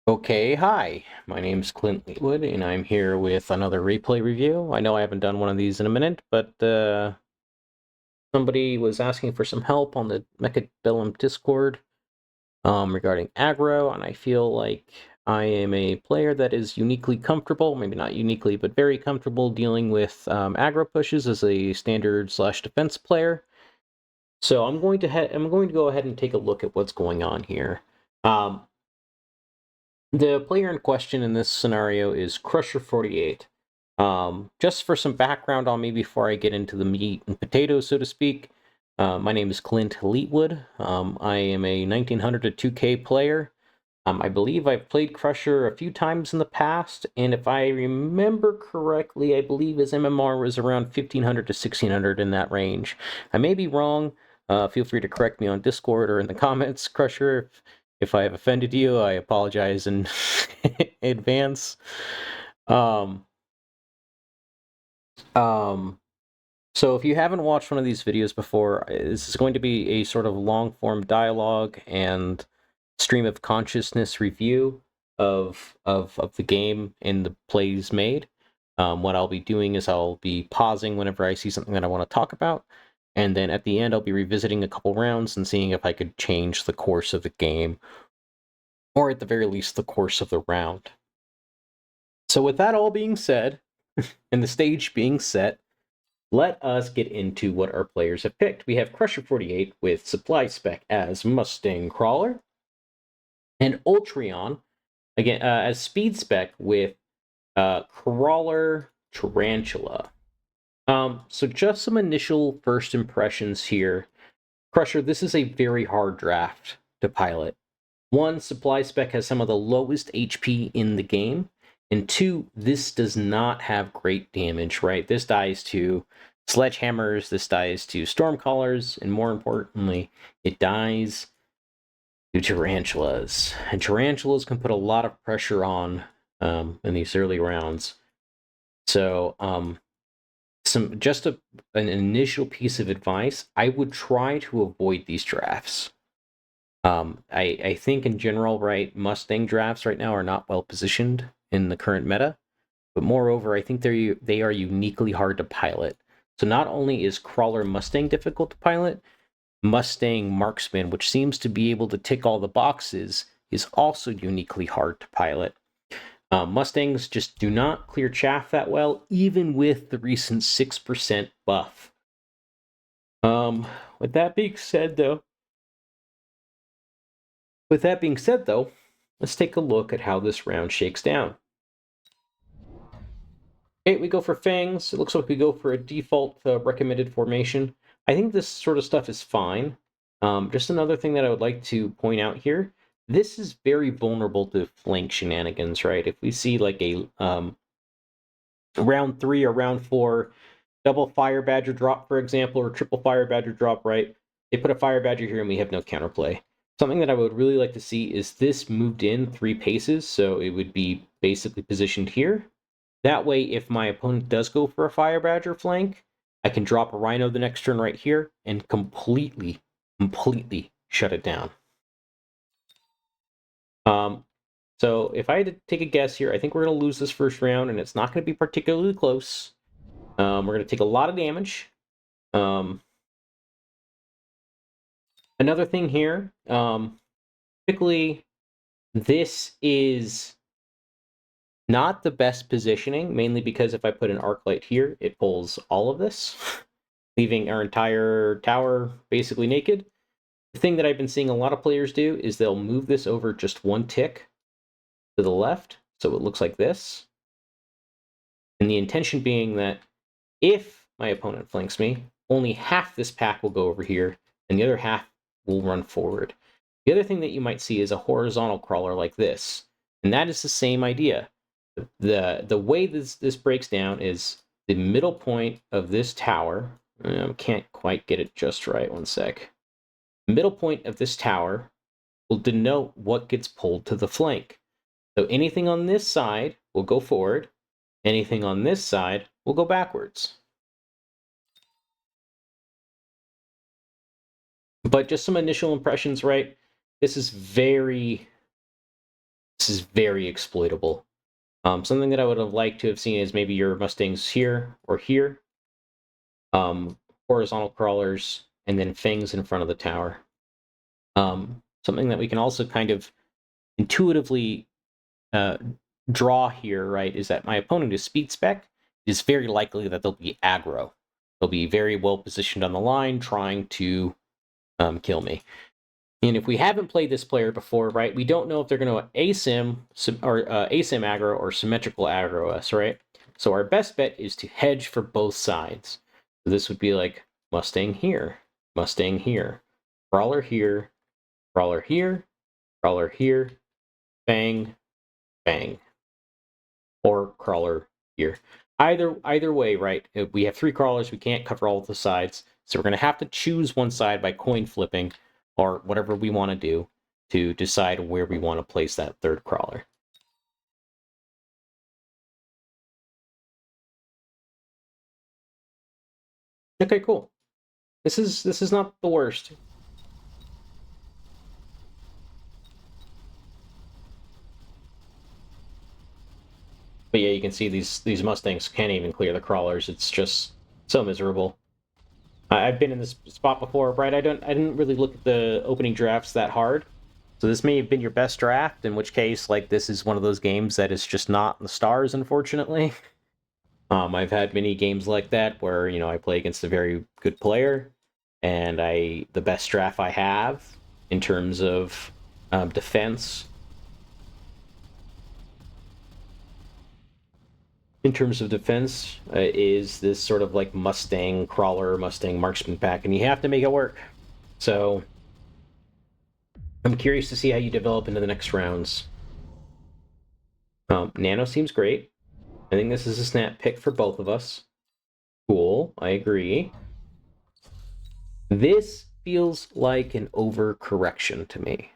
Okay, hi. My name's Clintleetwood, and I'm here with another replay review. I know I haven't done one of these in a minute, but somebody was asking for some help on the Mechabellum Discord regarding aggro, and I feel like I am a player that is uniquely comfortable, maybe not uniquely, but very comfortable dealing with aggro pushes as a standard/defense player. So I'm going to go ahead and take a look at what's going on here. The player in question in this scenario is Crusher48. Just for some background on me before I get into the meat and potatoes, so to speak, my name is Clintleetwood. I am a 1900 to 2K player. I believe I've played Crusher a few times in the past, and if I remember correctly, I believe his MMR was around 1500 to 1600 in that range. I may be wrong. Feel free to correct me on Discord or in the comments, Crusher. If I have offended you, I apologize in advance. Um, um, so if you haven't watched one of these videos before, this is going to be a sort of long-form dialogue and stream of consciousness review of the game and the plays made. What I'll be doing is I'll be pausing whenever I see something that I want to talk about, and then at the end I'll be revisiting a couple rounds and seeing if I could change the course of the game, or at the very least the course of the round. So with that all being said, and the stage being set, let us get into what our players have picked. We have Crusher48 with supply spec as Mustang Crawler, and Ultreon again as speed spec with Crawler Tarantula. So just some initial first impressions here. Crusher, this is a very hard draft to pilot. One, supply spec has some of the lowest HP in the game. And two, this does not have great damage, right? This dies to sledgehammers, this dies to stormcallers, and more importantly, it dies to tarantulas. And tarantulas can put a lot of pressure on in these early rounds. So, an initial piece of advice, I would try to avoid these drafts. I think in general, right, Mustang drafts right now are not well positioned in the current meta, but moreover, I think they are uniquely hard to pilot. So not only is Crawler Mustang difficult to pilot, Mustang Marksman, which seems to be able to tick all the boxes, is also uniquely hard to pilot. Mustangs just do not clear chaff that well, even with the recent 6% buff. With that being said, though, let's take a look at how this round shakes down. Okay, we go for Fangs. It looks like we go for a default recommended formation. I think this sort of stuff is fine. Just another thing that I would like to point out here, this is very vulnerable to flank shenanigans, right? If we see like a round 3 or round 4 double Fire Badger drop, for example, or triple Fire Badger drop, right? They put a Fire Badger here and we have no counterplay. Something that I would really like to see is this moved in 3 paces, so it would be basically positioned here. That way, if my opponent does go for a Fire Badger flank, I can drop a Rhino the next turn right here and completely shut it down. So if I had to take a guess here, I think we're going to lose this first round, and it's not going to be particularly close. We're going to take a lot of damage. Another thing here, typically, this is not the best positioning, mainly because if I put an arc light here, it pulls all of this, leaving our entire tower basically naked. The thing that I've been seeing a lot of players do is they'll move this over just one tick to the left, so it looks like this. And the intention being that if my opponent flanks me, only half this pack will go over here, and the other half will run forward. The other thing that you might see is a horizontal crawler like this, and that is the same idea. The way this breaks down is the middle point of this tower. Can't quite get it just right. One sec. Middle point of this tower will denote what gets pulled to the flank. So anything on this side will go forward. Anything on this side will go backwards. But just some initial impressions, right? This is very this is very exploitable. Something that I would have liked to have seen is maybe your Mustangs here or here. Horizontal crawlers, and then fangs in front of the tower. Something that we can also kind of intuitively draw here, right, is that my opponent is speed spec. It is very likely that they'll be aggro. They'll be very well positioned on the line, trying to kill me. And if we haven't played this player before, right, we don't know if they're going to asym aggro or symmetrical aggro us, right? So our best bet is to hedge for both sides. So this would be like Mustang here, Crawler here, Crawler here, Crawler here, Fang, Fang, or Crawler here. Either way, right, if we have 3 crawlers, we can't cover all of the sides, so we're going to have to choose one side by coin flipping, or whatever we want to do to decide where we want to place that 3rd crawler. Okay, cool. This is not the worst. But yeah, you can see these Mustangs can't even clear the crawlers. It's just so miserable. I've been in this spot before, right? I didn't really look at the opening drafts that hard. So this may have been your best draft, in which case, like, this is one of those games that is just not in the stars, unfortunately. I've had many games like that where, you know, I play against a very good player, and the best draft I have in terms of defense, is this sort of like Mustang crawler, Mustang marksman pack, and you have to make it work. So I'm curious to see how you develop into the next rounds. Nano seems great. I think this is a snap pick for both of us. Cool, I agree. This feels like an overcorrection to me.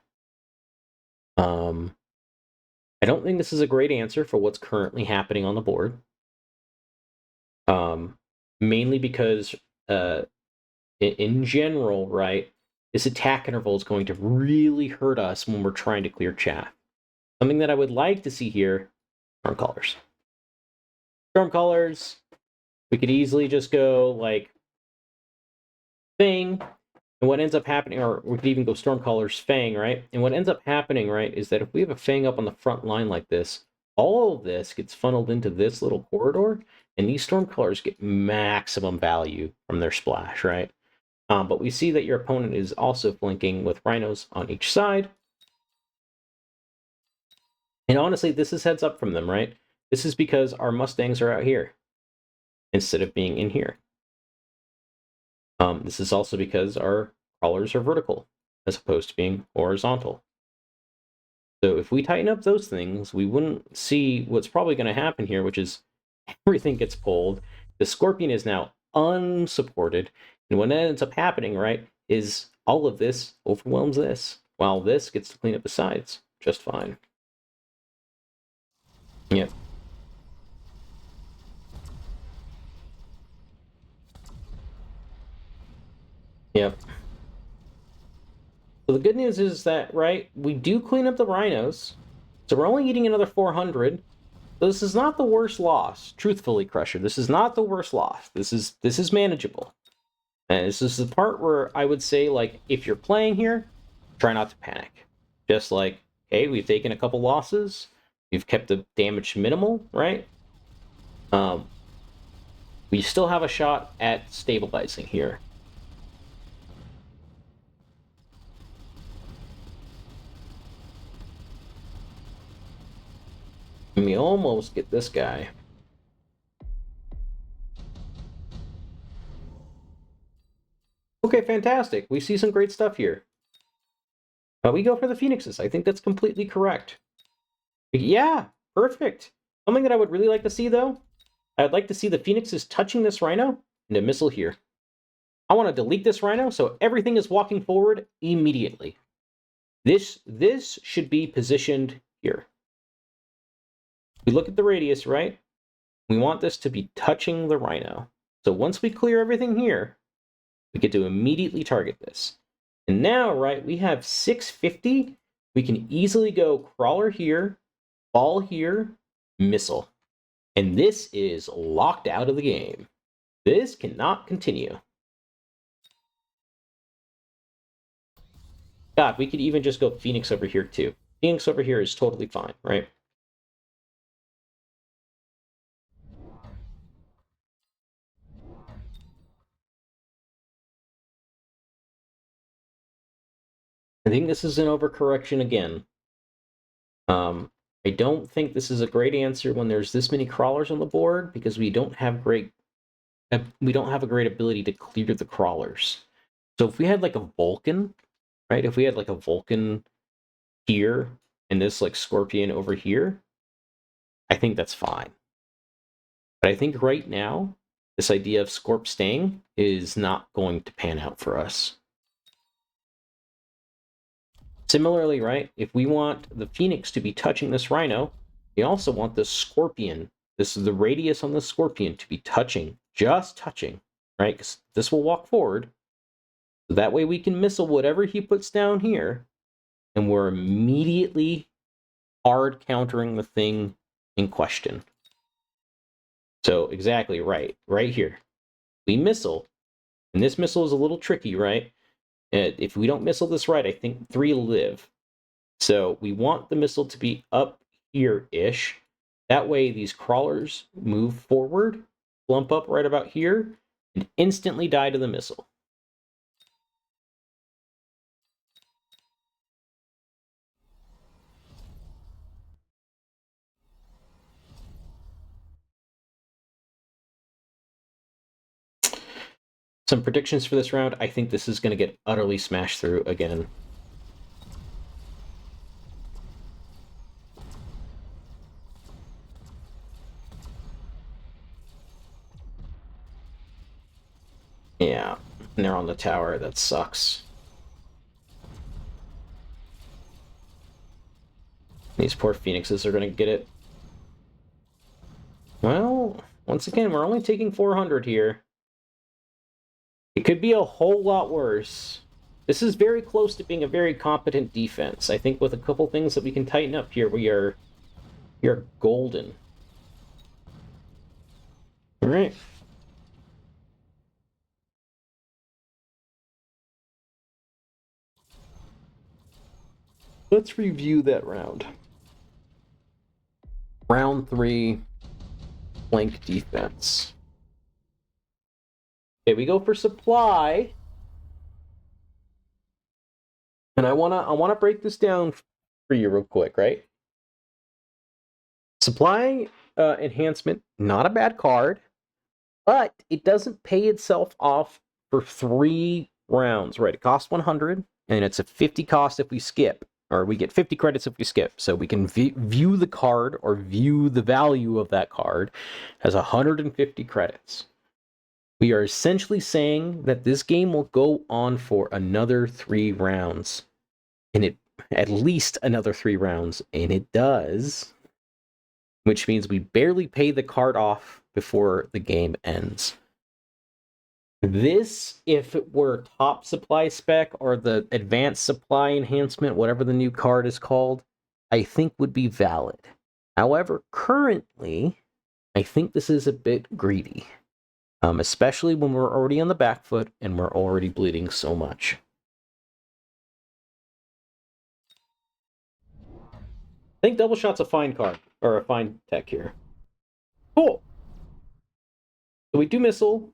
I don't think this is a great answer for what's currently happening on the board. Mainly because, in general, right, this attack interval is going to really hurt us when we're trying to clear chaff. Something that I would like to see here, Stormcallers. Stormcallers, we could easily just go, like, Fang, and what ends up happening, or we could even go Stormcallers Fang, right? And what ends up happening, right, is that if we have a Fang up on the front line like this, all of this gets funneled into this little corridor, and these Stormcallers get maximum value from their splash, right? But we see that your opponent is also flanking with Rhinos on each side. And honestly, this is heads up from them, right? This is because our Mustangs are out here instead of being in here. This is also because our crawlers are vertical as opposed to being horizontal. So if we tighten up those things, we wouldn't see what's probably going to happen here, which is everything gets pulled. The Scorpion is now unsupported. And what ends up happening, right, is all of this overwhelms this, while this gets to clean up the sides just fine. Yep. Yep. So the good news is that, right, we do clean up the Rhinos. So we're only eating another 400. So this is not the worst loss. Truthfully, Crusher, this is not the worst loss. This is manageable. And this is the part where I would say, like, if you're playing here, try not to panic. Just like, hey, we've taken a couple losses. We've kept the damage minimal, right? We still have a shot at stabilizing here. And we almost get this guy. Okay, fantastic. We see some great stuff here. We go for the Phoenixes. I think that's completely correct. Yeah, perfect. Something that I would really like to see, though, I'd like to see the Phoenixes touching this Rhino and a missile here. I want to delete this Rhino so everything is walking forward immediately. This should be positioned here. We look at the radius, right? We want this to be touching the Rhino. So once we clear everything here, we get to immediately target this. And now, right, we have 650. We can easily go Crawler here, Ball here, missile. And this is locked out of the game. This cannot continue. God, we could even just go Phoenix over here too. Phoenix over here is totally fine, right? I think this is an overcorrection again. I don't think this is a great answer when there's this many crawlers on the board because we don't have a great ability to clear the crawlers. So if we had like a Vulcan, right? If we had like a Vulcan here and this like Scorpion over here, I think that's fine. But I think right now, this idea of Scorp staying is not going to pan out for us. Similarly, right, if we want the Phoenix to be touching this Rhino, we also want the Scorpion, this is the radius on the Scorpion, to be touching, just touching, right? Because this will walk forward. So that way we can missile whatever he puts down here, and we're immediately hard countering the thing in question. So exactly right here. We missile, and this missile is a little tricky, right? If we don't missile this right, I think 3 live. So we want the missile to be up here-ish. That way these crawlers move forward, plump up right about here, and instantly die to the missile. Some predictions for this round. I think this is going to get utterly smashed through again. Yeah, and they're on the tower. That sucks. These poor Phoenixes are going to get it. Well, once again, we're only taking 400 here. It could be a whole lot worse. This is very close to being a very competent defense. I think with a couple things that we can tighten up here, we are golden. All right. Let's review that round. Round 3, flank defense. Okay, we go for supply. And I wanna break this down for you real quick, right? Supply enhancement, not a bad card, but it doesn't pay itself off for 3 rounds, right? It costs 100, and it's a 50 cost if we skip, or we get 50 credits if we skip. So we can view the card or view the value of that card as 150 credits. We are essentially saying that this game will go on for another 3 rounds. And at least another 3 rounds. And it does. Which means we barely pay the card off before the game ends. This, if it were top supply spec or the advanced supply enhancement, whatever the new card is called, I think would be valid. However, currently, I think this is a bit greedy. Especially when we're already on the back foot and we're already bleeding so much. I think double shot's a fine card, or a fine tech here. Cool. So we do missile.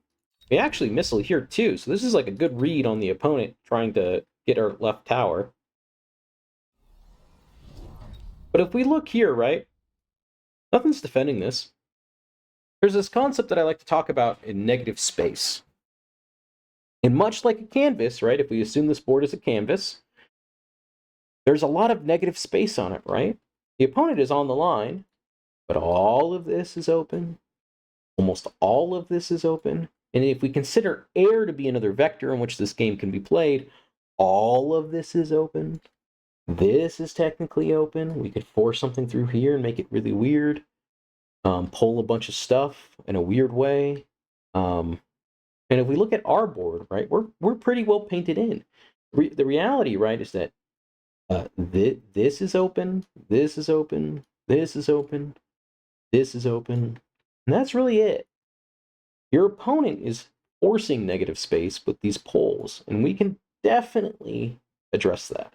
We actually missile here too, so this is like a good read on the opponent trying to get our left tower. But if we look here, right, nothing's defending this. There's this concept that I like to talk about in negative space. And much like a canvas, right, if we assume this board is a canvas, there's a lot of negative space on it, right? The opponent is on the line, but all of this is open. Almost all of this is open. And if we consider air to be another vector in which this game can be played, all of this is open. This is technically open. We could force something through here and make it really weird. Pull a bunch of stuff in a weird way. And if we look at our board, right, we're pretty well painted in. The reality, right, is that this is open, this is open, this is open, this is open, and that's really it. Your opponent is forcing negative space with these poles, and we can definitely address that.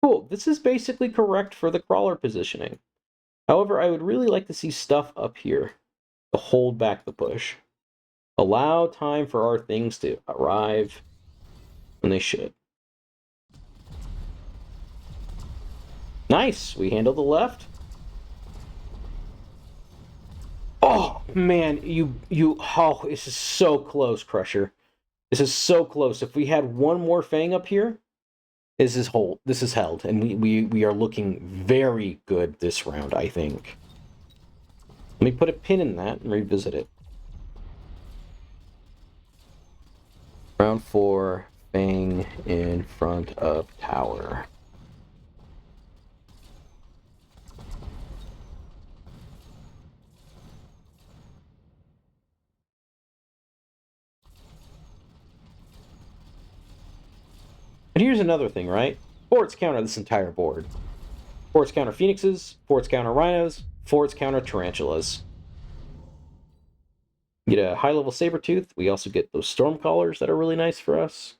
Cool, this is basically correct for the crawler positioning. However, I would really like to see stuff up here to hold back the push. Allow time for our things to arrive when they should. Nice, we handle the left. Oh, man, oh, this is so close, Crusher. This is so close. If we had one more Fang up here, this is held, and we are looking very good this round, I think. Let me put a pin in that and revisit it. Round 4, Fang in front of tower. And here's another thing, right? Forts counter this entire board. Forts counter Phoenixes, Forts counter Rhinos, Forts counter Tarantulas. Get a high-level Sabertooth. We also get those Stormcallers that are really nice for us.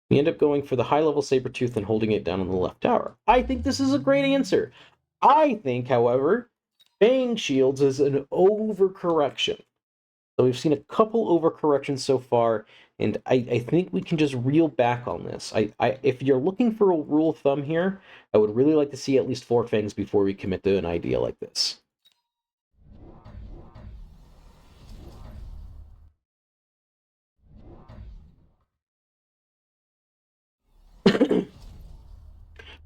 We end up going for the high-level Sabertooth and holding it down on the left tower. I think this is a great answer. I think, however, Fang Shields is an overcorrection. So we've seen a couple overcorrections so far, and I think we can just reel back on this. If you're looking for a rule of thumb here, I would really like to see at least 4 Fangs before we commit to an idea like this.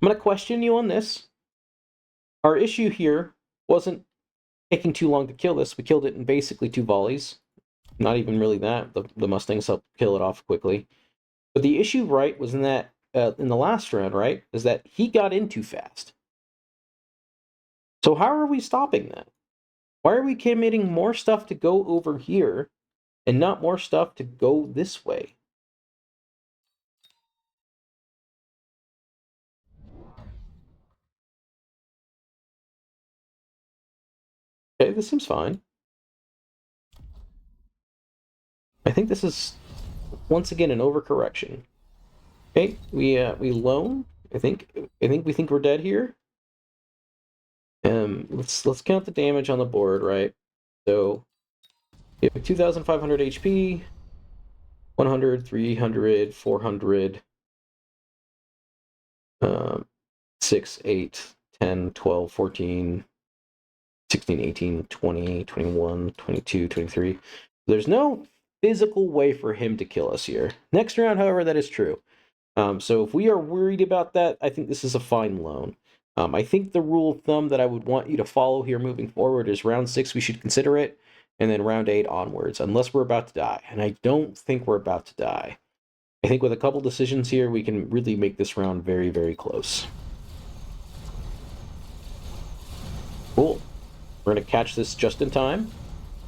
I'm going to question you on this. Our issue here wasn't taking too long to kill this. We killed it in basically 2 volleys. Not even really that. The Mustangs helped kill it off quickly. But the issue, right, was in that in the last round, right, is that he got in too fast. So how are we stopping that? Why are we committing more stuff to go over here and not more stuff to go this way? Okay, this seems fine. I think this is once again an overcorrection. Okay, we loan. I think we think we're dead here. Let's count the damage on the board, right? So we have 2,500 HP, 100, 300, 400, 6, 8, 10, 12, 14, 16, 18, 20, 21, 22, 23. There's no physical way for him to kill us here. Next round, however, that is true. So if we are worried about that, I think this is a fine loan. I think the rule of thumb that I would want you to follow here moving forward is round 6, we should consider it, and then round 8 onwards, unless we're about to die. And I don't think we're about to die. I think with a couple decisions here, we can really make this round very, very close. Cool. We're going to catch this just in time.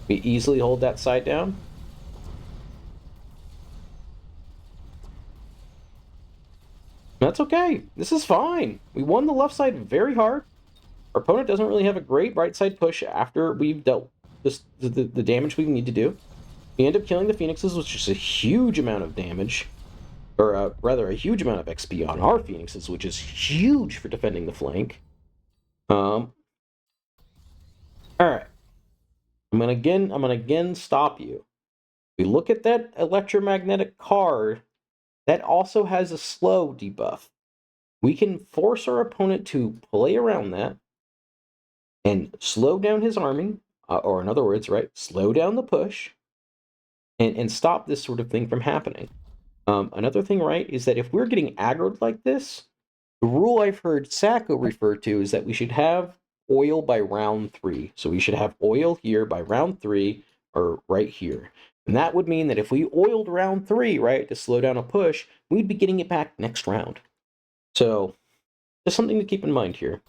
We easily hold that side down. That's okay. This is fine. We won the left side very hard. Our opponent doesn't really have a great right side push after we've dealt the damage we need to do. We end up killing the Phoenixes, which is a huge amount of damage. Or rather, a huge amount of XP on our Phoenixes, which is huge for defending the flank. Alright. I'm gonna again stop you. We look at that electromagnetic card. That also has a slow debuff. We can force our opponent to play around that and slow down his army, or in other words, right, slow down the push, and stop this sort of thing from happening. Another thing, right, is that if we're getting aggroed like this, the rule I've heard Sacco refer to is that we should have oil by round 3. So we should have oil here by round 3, or right here. And that would mean that if we oiled round 3, right, to slow down a push, we'd be getting it back next round. So, just something to keep in mind here.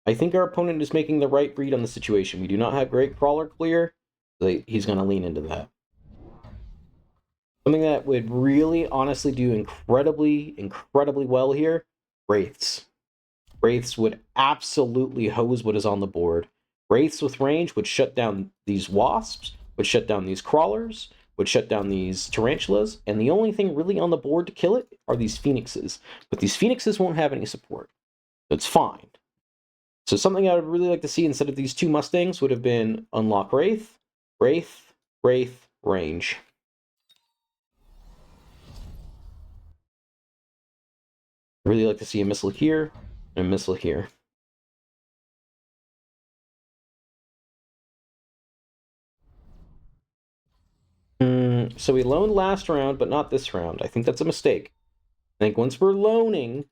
I think our opponent is making the right read on the situation. We do not have great crawler clear. So he's going to lean into that. Something that would really, honestly do incredibly, incredibly well here, Wraiths. Wraiths would absolutely hose what is on the board. Wraiths with range would shut down these wasps, would shut down these crawlers, would shut down these tarantulas, and the only thing really on the board to kill it are these phoenixes. But these phoenixes won't have any support. So it's fine. So something I would really like to see instead of these two Mustangs would have been unlock Wraith, Wraith, Wraith, range. Really like to see a missile here and a missile here. So we loaned last round, but not this round. I think that's a mistake. I think once we're loaning,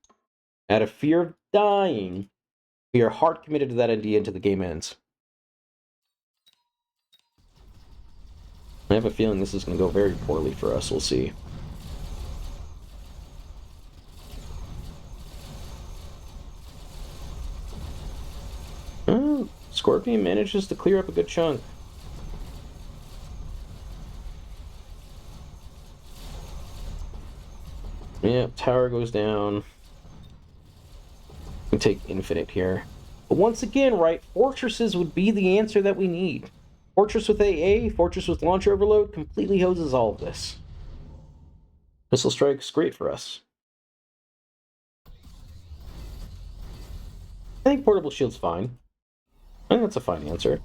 out of fear of dying, we are hard committed to that idea until the game ends. I have a feeling this is going to go very poorly for us. We'll see. Scorpion manages to clear up a good chunk. Yeah, tower goes down. We take infinite here. But once again, right, fortresses would be the answer that we need. Fortress with AA, Fortress with launch overload, completely hoses all of this. Missile strike's great for us. I think portable shield's fine. I think that's a fine answer.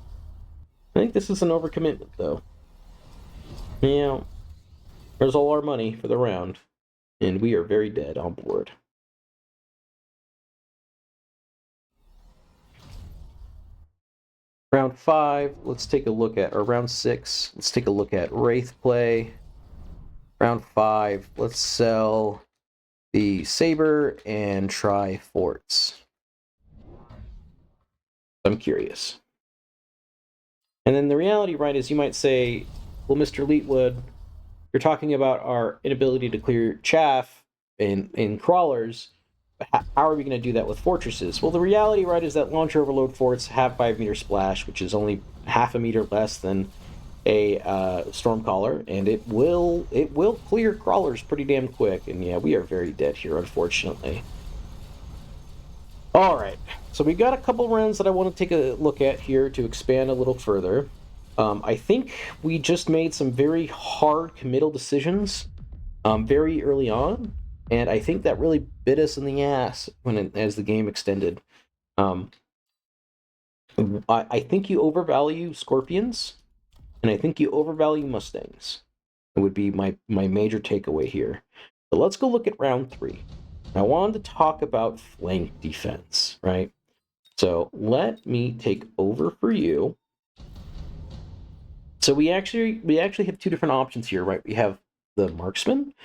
I think this is an overcommitment, though. Yeah, there's all our money for the round, and we are very dead on board. Round 5, let's take a look at, or round 6, let's take a look at Wraith play. Round 5, let's sell the Saber and try Forts. I'm curious. And then the reality, right, is you might say, well, Mr. Leetwood, you're talking about our inability to clear chaff in crawlers. How are we going to do that with fortresses? Well, the reality, right, is that launch overload forts have 5-meter splash, which is only half a meter less than a Stormcaller, and it will clear crawlers pretty damn quick. And yeah, we are very dead here, unfortunately. All right, so we got a couple rounds that I want to take a look at here to expand a little further. I think we just made some very hard committal decisions very early on, and I think that really bit us in the ass as the game extended. I think you overvalue Scorpions, and I think you overvalue Mustangs. It would be my major takeaway here. So let's go look at round 3. I wanted to talk about flank defense, right? So let me take over for you. So we actually have two different options here, right? We have the Marksman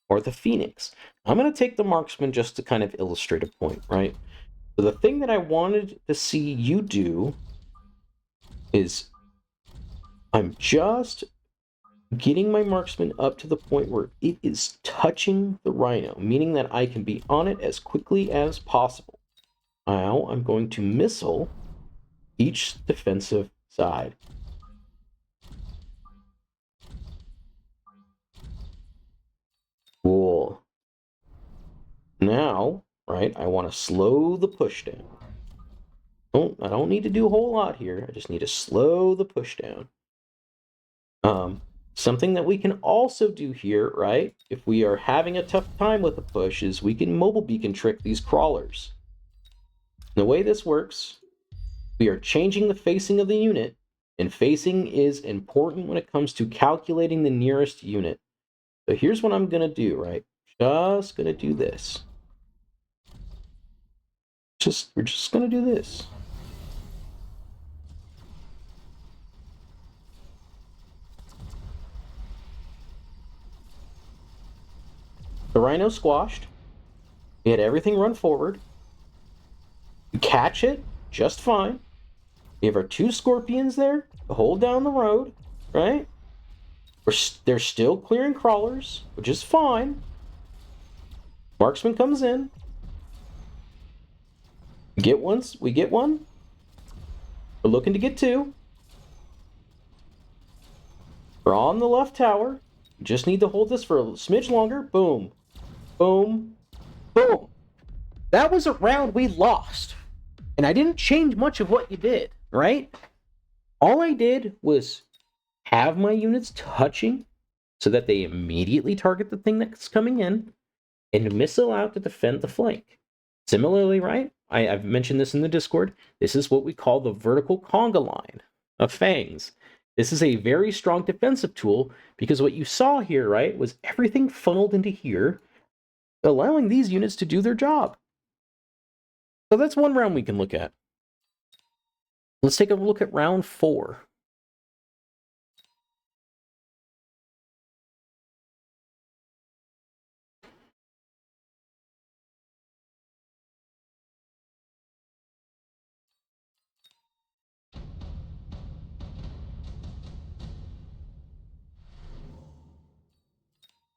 or the Phoenix. I'm going to take the Marksman just to kind of illustrate a point, right? So the thing that I wanted to see you do is I'm just getting my Marksman up to the point where it is touching the Rhino, meaning that I can be on it as quickly as possible. Now I'm going to missile each defensive side. Cool. Now, right, I want to slow the push down. I don't need to do a whole lot here. I just need to slow the push down. Something that we can also do here, right, if we are having a tough time with the push, is we can mobile beacon trick these crawlers. And the way this works, we are changing the facing of the unit, and facing is important when it comes to calculating the nearest unit. So here's what I'm going to do, right? Just going to do this. We're just going to do this. The Rhino squashed. We had everything run forward. We catch it just fine. We have our 2 Scorpions there to hold down the road, right? They're still clearing crawlers, which is fine. Marksman comes in. We get one. We're looking to get two. We're on the left tower. We just need to hold this for a smidge longer. Boom. Boom. Boom. That was a round we lost. And I didn't change much of what you did, right? All I did was have my units touching so that they immediately target the thing that's coming in and missile out to defend the flank. Similarly, right? I've mentioned this in the Discord. This is what we call the vertical conga line of fangs. This is a very strong defensive tool because what you saw here, right, was everything funneled into here, allowing these units to do their job. So that's one round we can look at. Let's take a look at round 4.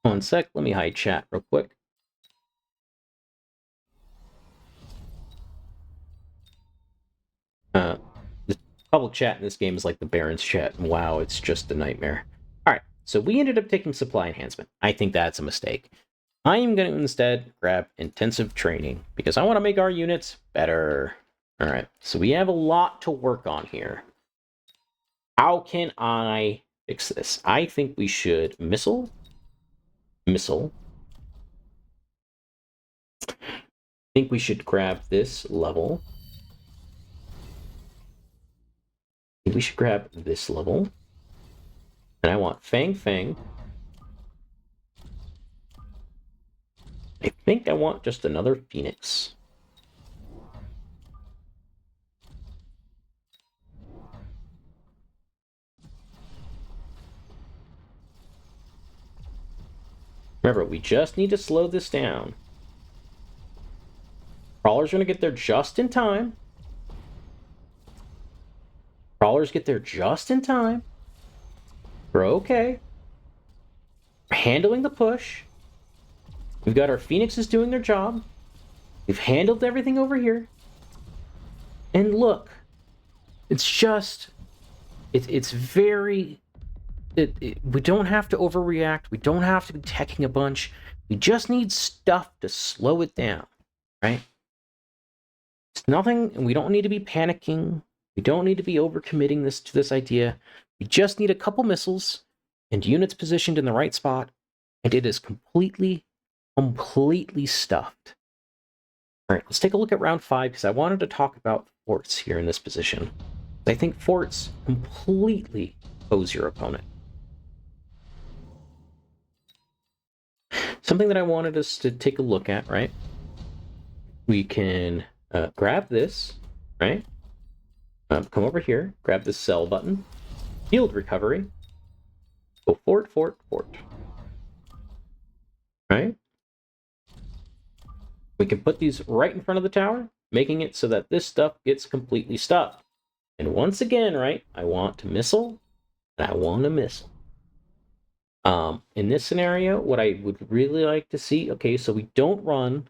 One sec, let me hide chat real quick. The public chat in this game is like the Baron's chat. Wow, it's just a nightmare. Alright, so we ended up taking supply enhancement. I think that's a mistake. I am going to instead grab intensive training because I want to make our units better. Alright, so we have a lot to work on here. How can I fix this? I think we should missile. I think we should grab this level. I think we should grab this level. And I want Fang. I think I want just another Phoenix. Remember, we just need to slow this down. Crawlers are going to get there just in time. Crawlers get there just in time. We're okay. We're handling the push. We've got our Phoenixes doing their job. We've handled everything over here. And look, it's just... It's very... we don't have to overreact. We don't have to be teching a bunch. We just need stuff to slow it down, right? It's nothing, and we don't need to be panicking. We don't need to be overcommitting to this idea. We just need a couple missiles and units positioned in the right spot, and it is completely stuffed. All right, let's take a look at round 5, because I wanted to talk about forts here in this position. I think forts completely pose your opponent. Something that I wanted us to take a look at, right? We can grab this, right? Come over here, grab the sell button, field recovery, go fort. Right? We can put these right in front of the tower, making it so that this stuff gets completely stuffed. And once again, right, I want to missile, and I want to missile. In this scenario, what I would really like to see, okay, so we don't run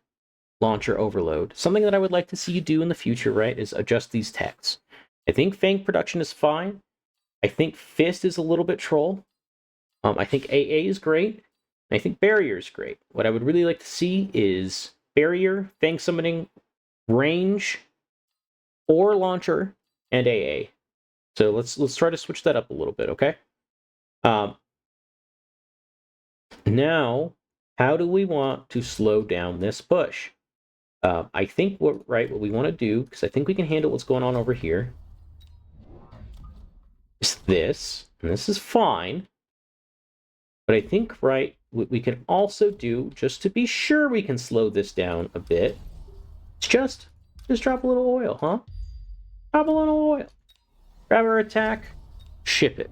launcher overload. Something that I would like to see you do in the future, right, is adjust these techs. I think Fang production is fine. I think Fist is a little bit troll. I think AA is great. I think Barrier is great. What I would really like to see is Barrier, Fang summoning, range, or launcher, and AA. So let's try to switch that up a little bit, okay? Now, how do we want to slow down this push? I think what we want to do, because I think we can handle what's going on over here, is this, and this is fine. But I think, right, what we can also do, just to be sure we can slow this down a bit, is just drop a little oil, huh? Drop a little oil. Grab our attack, ship it.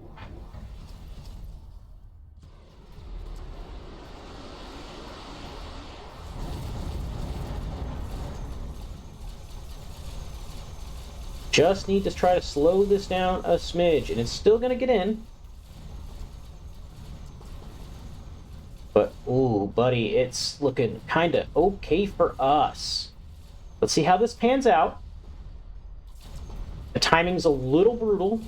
Just need to try to slow this down a smidge, and it's still going to get in. But, ooh, buddy, it's looking kind of okay for us. Let's see how this pans out. The timing's a little brutal.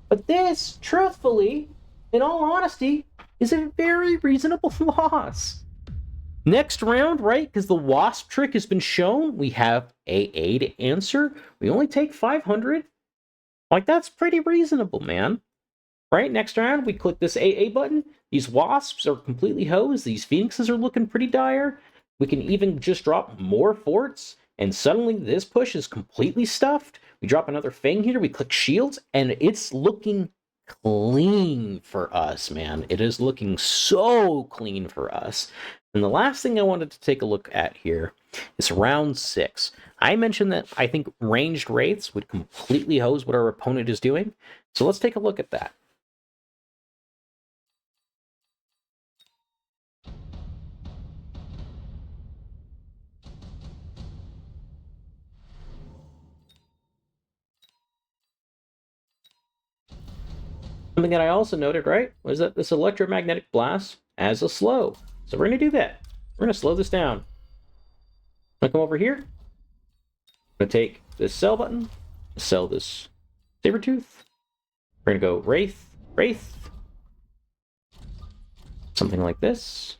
But this, truthfully, in all honesty, is a very reasonable loss. Next round, right, because the wasp trick has been shown, we have AA to answer. We only take 500. Like, that's pretty reasonable, man. Right, next round, we click this AA button. These wasps are completely hosed. These phoenixes are looking pretty dire. We can even just drop more forts, and suddenly this push is completely stuffed. We drop another Fang here, we click shields, and it's looking clean for us, man. It is looking so clean for us. And the last thing I wanted to take a look at here is round 6. I mentioned that I think ranged wraiths would completely hose what our opponent is doing. So let's take a look at that. Something that I also noted, right, was that this electromagnetic blast has a slow. So we're going to do that. We're going to slow this down. I'm going to come over here. I'm going to take this sell button, sell this Sabertooth. We're going to go Wraith, Wraith. Something like this.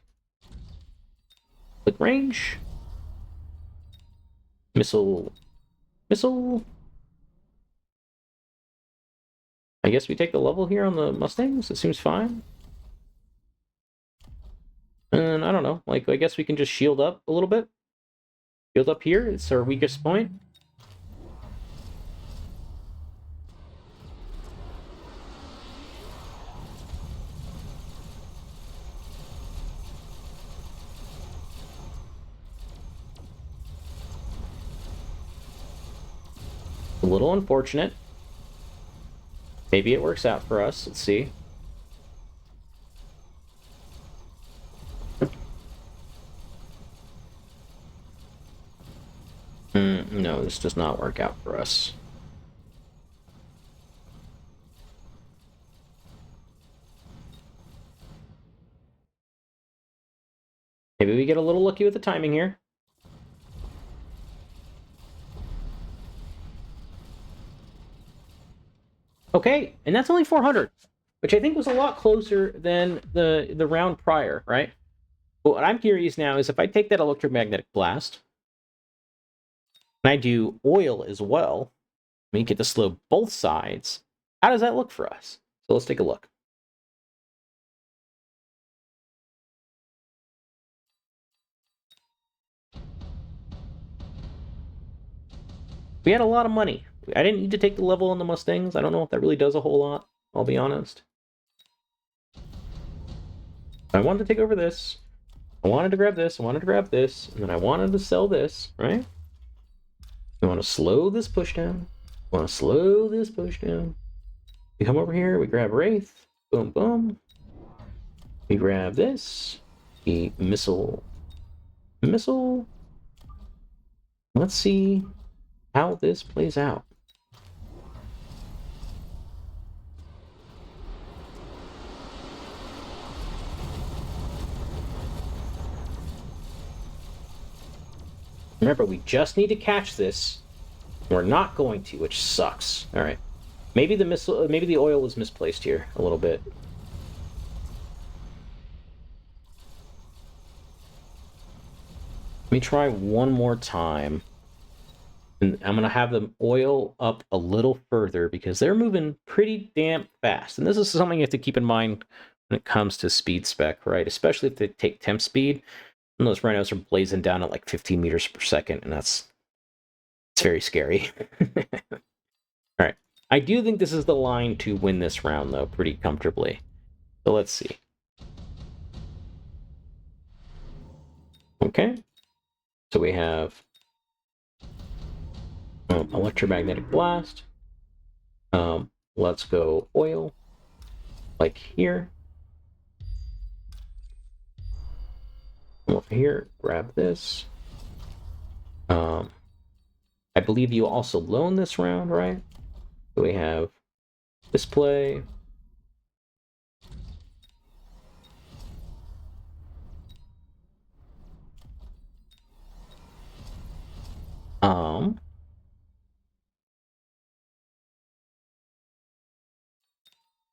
Click range. Missile, missile. I guess we take the level here on the Mustangs. It seems fine. And I don't know. Like, I guess we can just shield up a little bit. Shield up here. It's our weakest point. A little unfortunate. Maybe it works out for us. Let's see. No, this does not work out for us. Maybe we get a little lucky with the timing here. Okay, and that's only 400, which I think was a lot closer than the round prior, right? But what I'm curious now is if I take that electromagnetic blast, and I do oil as well, we get to slow both sides, how does that look for us? So let's take a look. We had a lot of money. I didn't need to take the level on the Mustangs. I don't know if that really does a whole lot, I'll be honest. I wanted to take over this. I wanted to grab this. I wanted to grab this. And then I wanted to sell this, right? We want to slow this push down. We want to slow this push down. We come over here. We grab Wraith. Boom, boom. We grab this. The missile. Missile. Let's see how this plays out. Remember, we just need to catch this. We're not going to, which sucks. All right. Maybe the missile, maybe the oil is misplaced here a little bit. Let me try one more time. And I'm going to have them oil up a little further because they're moving pretty damn fast. And this is something you have to keep in mind when it comes to speed spec, right? Especially if they take temp speed. And those rhinos are blazing down at like 15 meters per second, and it's very scary. All right. I do think this is the line to win this round, though, pretty comfortably. So let's see. Okay. So we have electromagnetic blast. Let's go oil, like here. Come over here, grab this. I believe you also loan this round, right? So we have display.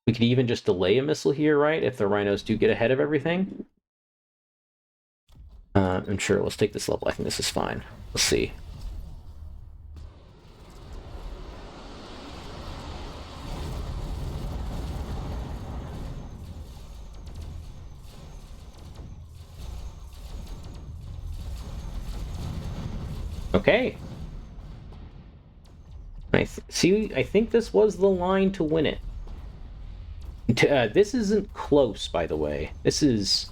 We could even just delay a missile here, right? If the rhinos do get ahead of everything. And sure, let's take this level. I think this is fine. Let's see. Okay. I think this was the line to win it. This isn't close, by the way. This is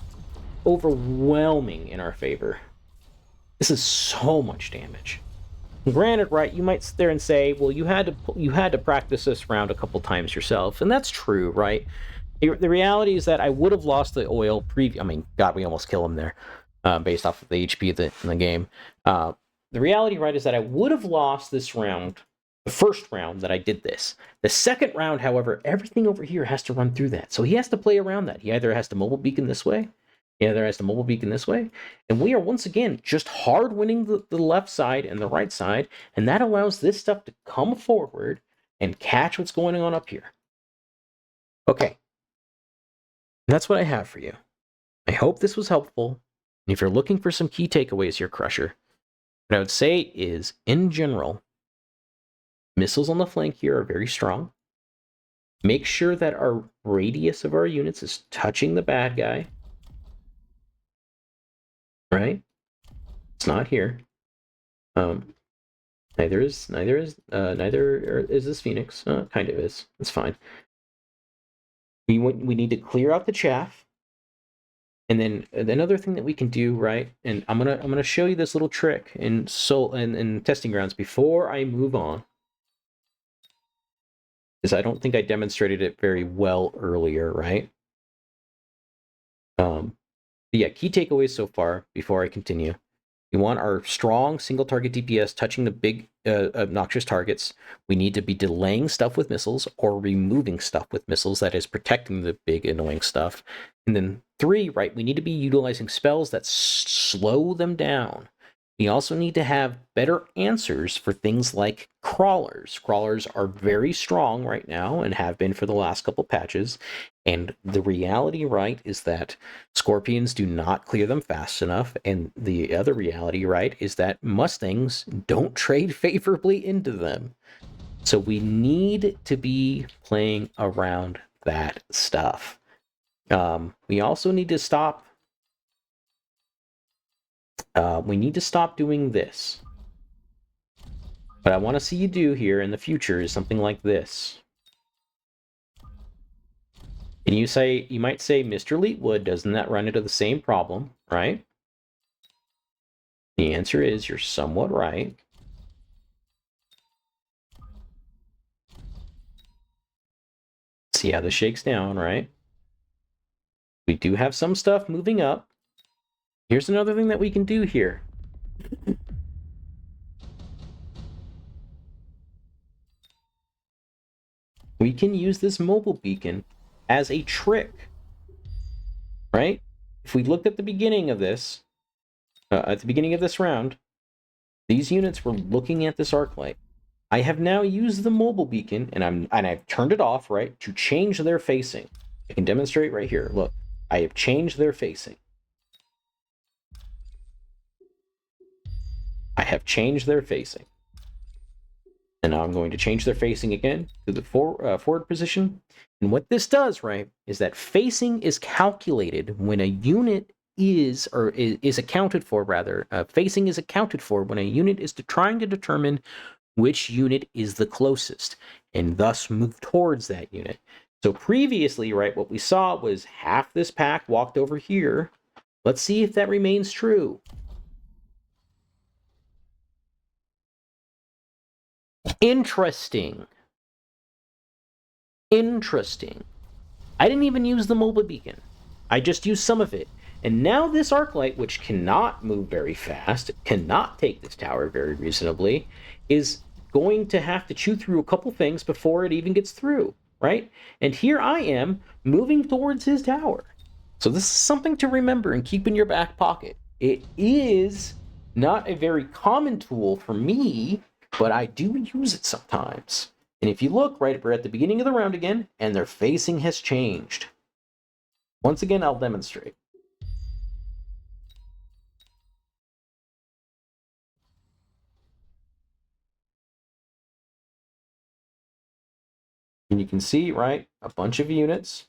overwhelming in our favor. This is so much damage. Granted, right, you might sit there and say, well, you had to practice this round a couple times yourself, and that's true, right? The reality is that I would have lost the oil I mean, God, we almost kill him there, based off of the HP in the game. The reality, right, is that I would have lost this round, the first round that I did this. The second round, however, everything over here has to run through that. So he has to play around that. He either has to mobile beacon this way, and we are once again just hard winning the left side and the right side, and that allows this stuff to come forward and catch what's going on up here. Okay. That's what I have for you. I hope this was helpful. And if you're looking for some key takeaways here, Crusher, what I would say is, in general, missiles on the flank here are very strong. Make sure that our radius of our units is touching the bad guy. Right? It's not here. Neither is this Phoenix. Kind of is. It's fine. We need to clear out the chaff. And then another thing that we can do, right? And I'm gonna show you this little trick in testing grounds before I move on, because I don't think I demonstrated it very well earlier, right? Yeah, key takeaways so far before I continue. We want our strong single target DPS touching the big obnoxious targets. We need to be delaying stuff with missiles or removing stuff with missiles, that is protecting the big annoying stuff. And then 3, right, we need to be utilizing spells that slow them down. We also need to have better answers for things like crawlers. Crawlers are very strong right now and have been for the last couple patches. And the reality, right, is that Scorpions do not clear them fast enough. And the other reality, right, is that Mustangs don't trade favorably into them. So we need to be playing around that stuff. We also need to stop. We need to stop doing this. What I want to see you do here in the future is something like this. And you might say, Mr. Leetwood, doesn't that run into the same problem, right? The answer is you're somewhat right. See how this shakes down, right? We do have some stuff moving up. Here's another thing that we can do here. We can use this mobile beacon as a trick, right? If we looked at the beginning of this, round, these units were looking at this arc light. I have now used the mobile beacon, and I've turned it off, right, to change their facing. I can demonstrate right here. Look, I have changed their facing. I have changed their facing. And now I'm going to change their facing again to the forward position. And what this does, right, is that facing is calculated when a unit is accounted for, rather. Facing is accounted for when a unit is trying to determine which unit is the closest, and thus move towards that unit. So previously, right, what we saw was half this pack walked over here. Let's see if that remains true. Interesting. I didn't even use the mobile beacon. I just used some of it. And now this arc light, which cannot move very fast, cannot take this tower very reasonably, is going to have to chew through a couple things before it even gets through, right? And here I am moving towards his tower. So this is something to remember and keep in your back pocket. It is Not a very common tool for me, but I do use it sometimes. And if you look, right, we're at the beginning of the round again, and their facing has changed. Once again, I'll demonstrate. And you can see, right, a bunch of units,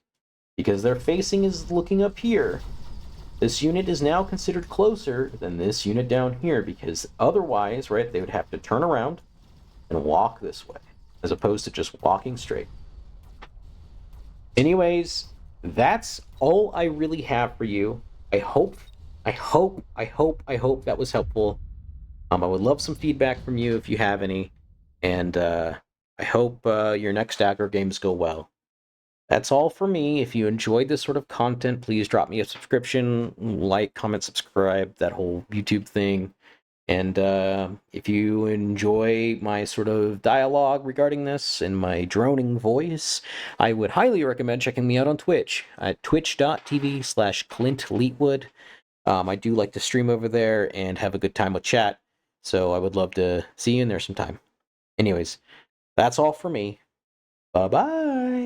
because their facing is looking up here. This unit is now considered closer than this unit down here, because otherwise, right, they would have to turn around and walk this way, as opposed to just walking straight. Anyways, that's all I really have for you. I hope that was helpful. I would love some feedback from you if you have any, and I hope your next Aggro games go well. That's all for me. If you enjoyed this sort of content, please drop me a subscription, like, comment, subscribe, that whole YouTube thing. And if you enjoy my sort of dialogue regarding this and my droning voice, I would highly recommend checking me out on Twitch at twitch.tv/Clintleetwood. I do like to stream over there and have a good time with chat, so I would love to see you in there sometime. Anyways, that's all for me. Bye-bye!